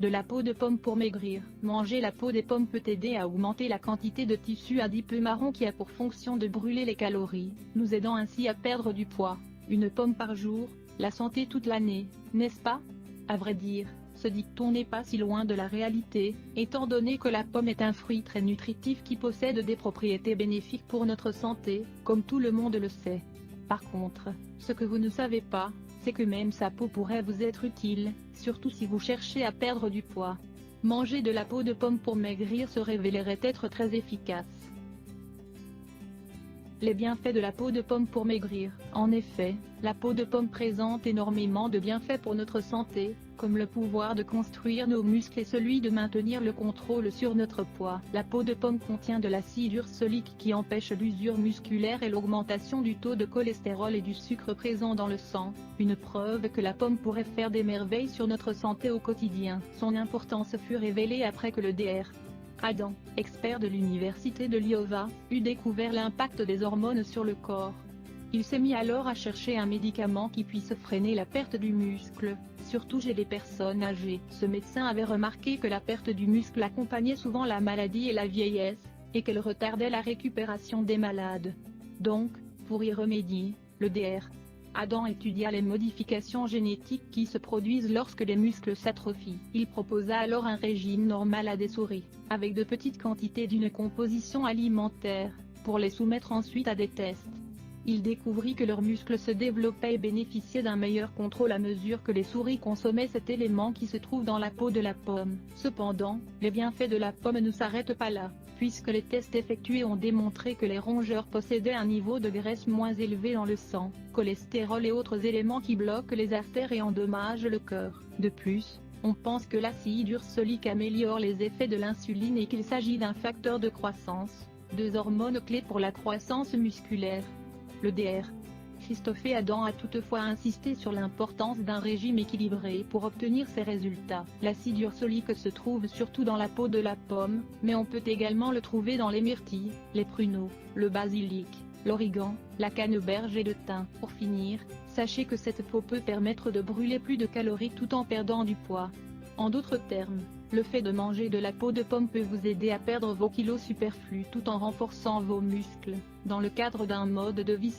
De la peau de pomme pour maigrir. Manger la peau des pommes peut aider à augmenter la quantité de tissu adipeux marron qui a pour fonction de brûler les calories, nous aidant ainsi à perdre du poids. Une pomme par jour, la santé toute l'année, n'est-ce pas? À vrai dire, ce dicton n'est pas si loin de la réalité, étant donné que la pomme est un fruit très nutritif qui possède des propriétés bénéfiques pour notre santé, comme tout le monde le sait. Par contre, ce que vous ne savez pas, c'est que même sa peau pourrait vous être utile, surtout si vous cherchez à perdre du poids. Manger de la peau de pomme pour maigrir se révélerait être très efficace. Les bienfaits de la peau de pomme pour maigrir. En effet, la peau de pomme présente énormément de bienfaits pour notre santé, comme le pouvoir de construire nos muscles et celui de maintenir le contrôle sur notre poids. La peau de pomme contient de l'acide ursolique qui empêche l'usure musculaire et l'augmentation du taux de cholestérol et du sucre présent dans le sang, une preuve que la pomme pourrait faire des merveilles sur notre santé au quotidien. Son importance fut révélée après que le Dr. Adam, expert de l'université de l'Iowa, eut découvert l'impact des hormones sur le corps. Il s'est mis alors à chercher un médicament qui puisse freiner la perte du muscle, surtout chez les personnes âgées. Ce médecin avait remarqué que la perte du muscle accompagnait souvent la maladie et la vieillesse, et qu'elle retardait la récupération des malades. Donc, pour y remédier, le Dr. Adam étudia les modifications génétiques qui se produisent lorsque les muscles s'atrophient. Il proposa alors un régime normal à des souris, avec de petites quantités d'une composition alimentaire, pour les soumettre ensuite à des tests. Il découvrit que leurs muscles se développaient et bénéficiaient d'un meilleur contrôle à mesure que les souris consommaient cet élément qui se trouve dans la peau de la pomme. Cependant, les bienfaits de la pomme ne s'arrêtent pas là, puisque les tests effectués ont démontré que les rongeurs possédaient un niveau de graisse moins élevé dans le sang, cholestérol et autres éléments qui bloquent les artères et endommagent le cœur. De plus, on pense que l'acide ursolique améliore les effets de l'insuline et qu'il s'agit d'un facteur de croissance, deux hormones clés pour la croissance musculaire. Le Dr. Christophe Adam a toutefois insisté sur l'importance d'un régime équilibré pour obtenir ces résultats. L'acide ursolique se trouve surtout dans la peau de la pomme, mais on peut également le trouver dans les myrtilles, les pruneaux, le basilic, l'origan, la canneberge et le thym. Pour finir, sachez que cette peau peut permettre de brûler plus de calories tout en perdant du poids. En d'autres termes, le fait de manger de la peau de pomme peut vous aider à perdre vos kilos superflus tout en renforçant vos muscles, dans le cadre d'un mode de vie